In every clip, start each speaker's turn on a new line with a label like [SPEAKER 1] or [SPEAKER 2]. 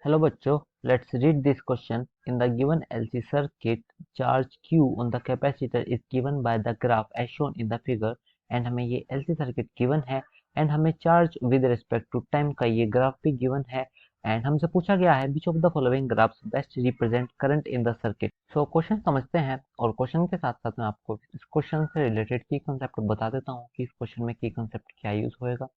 [SPEAKER 1] Hello बच्चों, let's read this question. In the given LC circuit, charge Q on the capacitor is given by the graph as shown in the figure. And हमें ये LC circuit given है and हमें charge with respect to time का ये graph भी given है and हमसे पूछा गया है which of the following graphs best represent current in the circuit. So question समझते हैं और क्वेश्चन के साथ साथ मैं आपको इस क्वेश्चन से रिलेटेड की कंसेप्ट बता देता हूँ कि इस क्वेश्चन में की कंसेप्ट क्या यूज होएगा।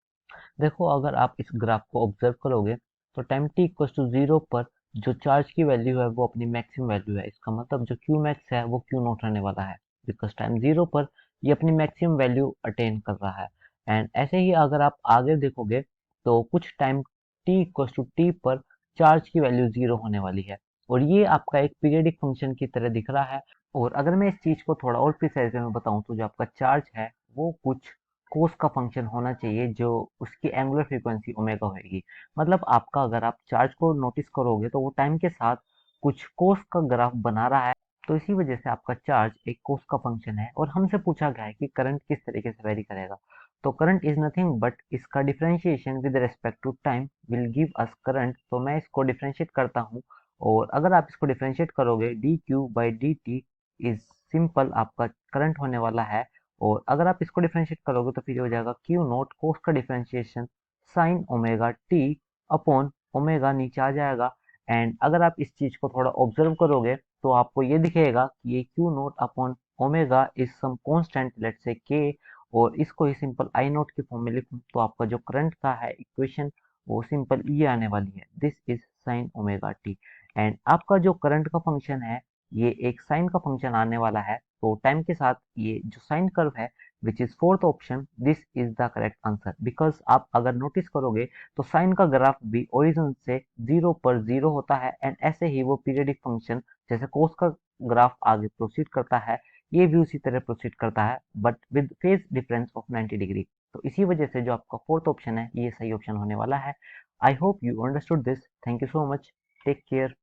[SPEAKER 1] देखो, अगर आप इस ग्राफ को ऑब्जर्व करोगे तो time t equal to zero पर जो चार्ज की वैल्यू है वो अपनी मैक्सिमम वैल्यू है। इसका मतलब जो क्यू मैक्स है वो क्यू नॉट रहने वाला है, बिकॉज टाइम जीरो पर ये अपनी मैक्सिमम वैल्यू अटेन कर रहा है। एंड ऐसे ही अगर आप आगे देखोगे तो कुछ time t equal to T पर चार्ज की वैल्यू जीरो होने वाली है और ये आपका एक पीरियडिक फंक्शन की तरह दिख रहा है। और अगर मैं इस चीज को थोड़ा और प्रिसाइज में बताऊं तो जो आपका चार्ज है वो कुछ कोस का फंक्शन होना चाहिए जो उसकी एंगुलर फ्रीक्वेंसी ओमेगा होगी। मतलब आपका अगर आप चार्ज को नोटिस करोगे तो वो टाइम के साथ कुछ कोस का ग्राफ बना रहा है, तो इसी वजह से आपका चार्ज एक कोस का फंक्शन है। और हमसे पूछा गया है कि करंट किस तरीके से वेरी करेगा। तो करंट इज नथिंग बट इसका differentiation with respect to time will give us current. तो मैं इसको डिफरेंशिएट करता हूँ और अगर आप इसको डिफरेंशिएट करोगे D Q by D T is simple आपका करंट होने वाला है। और अगर आप इसको डिफरेंशिएट करोगे तो फिर हो जाएगा क्यू नोट कोस का differentiation sine omega T upon omega नीचे आ जाएगा। एंड अगर आप इस चीज को थोड़ा ऑब्जर्व करोगे तो आपको ये दिखेगा कि ये Q naught upon omega is some constant let say K. और इसको ही सिंपल आई नोट की फॉर्म में लिखूं तो आपका जो करंट का है इक्वेशन वो सिंपल ये आने वाली है, this is sine omega T. And आपका जो करंट का फंक्शन है ये एक साइन का फंक्शन आने वाला है। तो टाइम के साथ ये जो साइन कर्व है which is fourth option, this is the correct answer. Because आप अगर नोटिस करोगे तो साइन का ग्राफ भी ओरिजिन से जीरो पर जीरो होता है एंड ऐसे ही वो पीरियडिक फंक्शन जैसे कोस का ग्राफ आगे प्रोसीड करता है ये भी उसी तरह प्रोसीड करता है but with phase difference of 90 degree. तो इसी वजह से जो आपका फोर्थ ऑप्शन है ये सही ऑप्शन होने वाला है। I hope you understood this. Thank you so much. Take care.